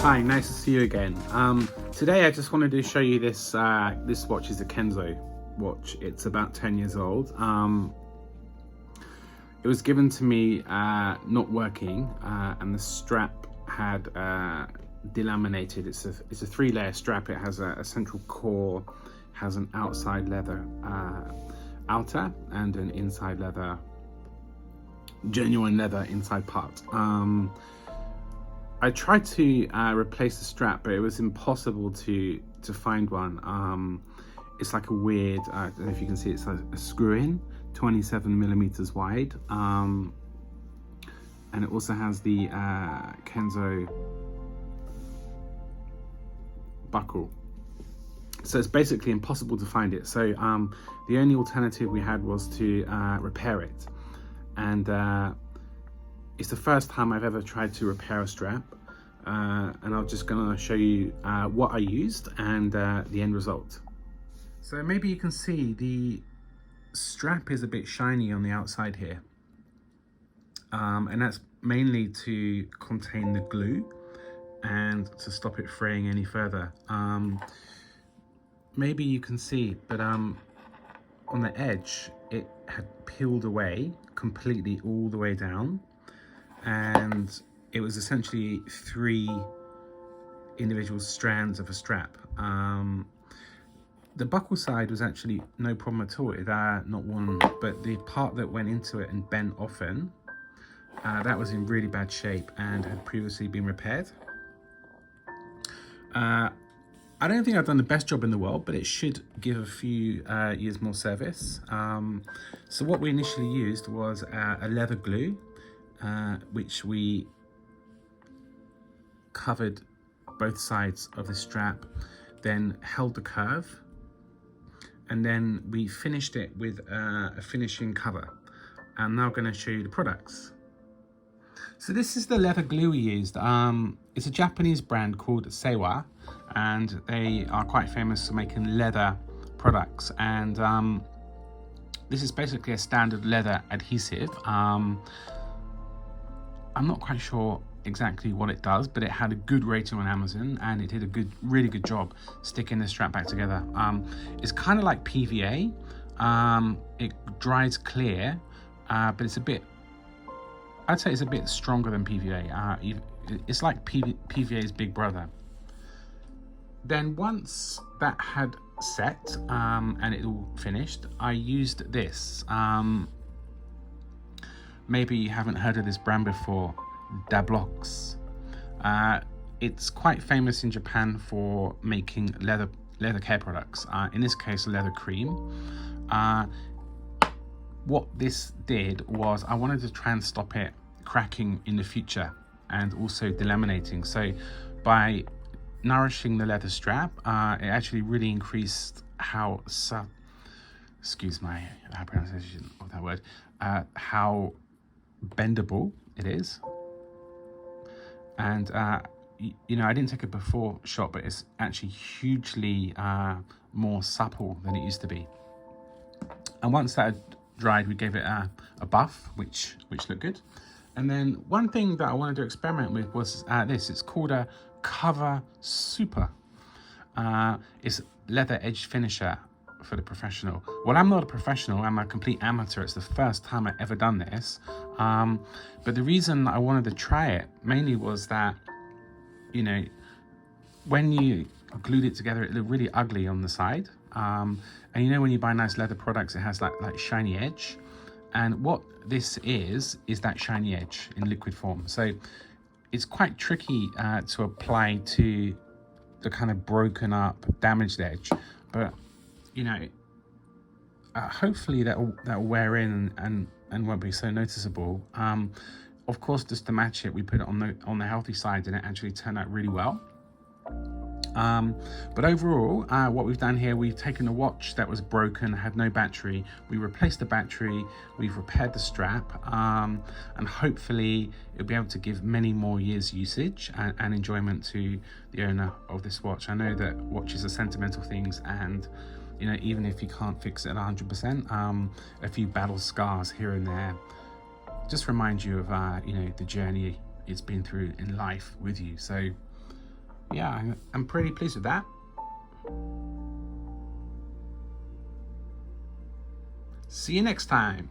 Hi, nice to see you again. Today I just wanted to show you this. This watch is a Kenzo watch. It's about 10 years old. It was given to me not working, and the strap had delaminated. It's a 3-layer strap. It has a central core, has an outside leather outer and an inside leather, genuine leather inside part. I tried to replace the strap, but it was impossible to find one. It's like a weird, I don't know if you can see, it's a screw-in, 27 millimeters wide. And it also has the Kenzo buckle. So it's basically impossible to find it. So the only alternative we had was to repair it. And it's the first time I've ever tried to repair a strap, and I'm just gonna show you what I used and the end result. So maybe you can see the strap is a bit shiny on the outside here, and that's mainly to contain the glue and to stop it fraying any further. Maybe you can see, but on the edge it had peeled away completely all the way down, and it was essentially 3 individual strands of a strap. The buckle side was actually no problem at all, not one, but the part that went into it and bent often, that was in really bad shape and had previously been repaired. I don't think I've done the best job in the world, but it should give a few years more service. So what we initially used was a leather glue, which we covered both sides of the strap, then held the curve, and then we finished it with a finishing cover. I'm now going to show you the products. So this is the leather glue we used. It's a Japanese brand called Seiwa, and they are quite famous for making leather products. And this is basically a standard leather adhesive. I'm not quite sure exactly what it does, but it had a good rating on Amazon, and it did a really good job sticking the strap back together. It's kind of like PVA. It dries clear, but it's a bit, I'd say it's a bit stronger than PVA. It's like PVA's big brother. Then once that had set and it all finished, I used this. Maybe you haven't heard of this brand before, Dablox. It's quite famous in Japan for making leather care products. In this case, leather cream. What this did was I wanted to try and stop it cracking in the future and also delaminating. So by nourishing the leather strap, it actually really increased how excuse my pronunciation of that word, how bendable it is. And you know, I didn't take a before shot, but it's actually hugely more supple than it used to be. And once that had dried, we gave it a buff, which looked good. And then one thing that I wanted to experiment with was this. It's called a Cover Super. It's leather edge finisher for the professional. Well, I'm not a professional, I'm a complete amateur. It's the first time I've ever done this. But the reason I wanted to try it mainly was that, you know, when you glued it together, it looked really ugly on the side. And you know, when you buy nice leather products, it has like shiny edge. And what this is that shiny edge in liquid form. So it's quite tricky to apply to the kind of broken up, damaged edge. But you know, hopefully that'll wear in and won't be so noticeable. Of course, just to match it, we put it on the healthy side, and it actually turned out really well. But overall, what we've done here, we've taken a watch that was broken, had no battery, we replaced the battery, we've repaired the strap, and hopefully it'll be able to give many more years usage and enjoyment to the owner of this watch. I know that watches are sentimental things, and you know, even if you can't fix it at 100%, a few battle scars here and there just remind you of you know, the journey it's been through in life with you. So yeah, I'm pretty pleased with that. See you next time.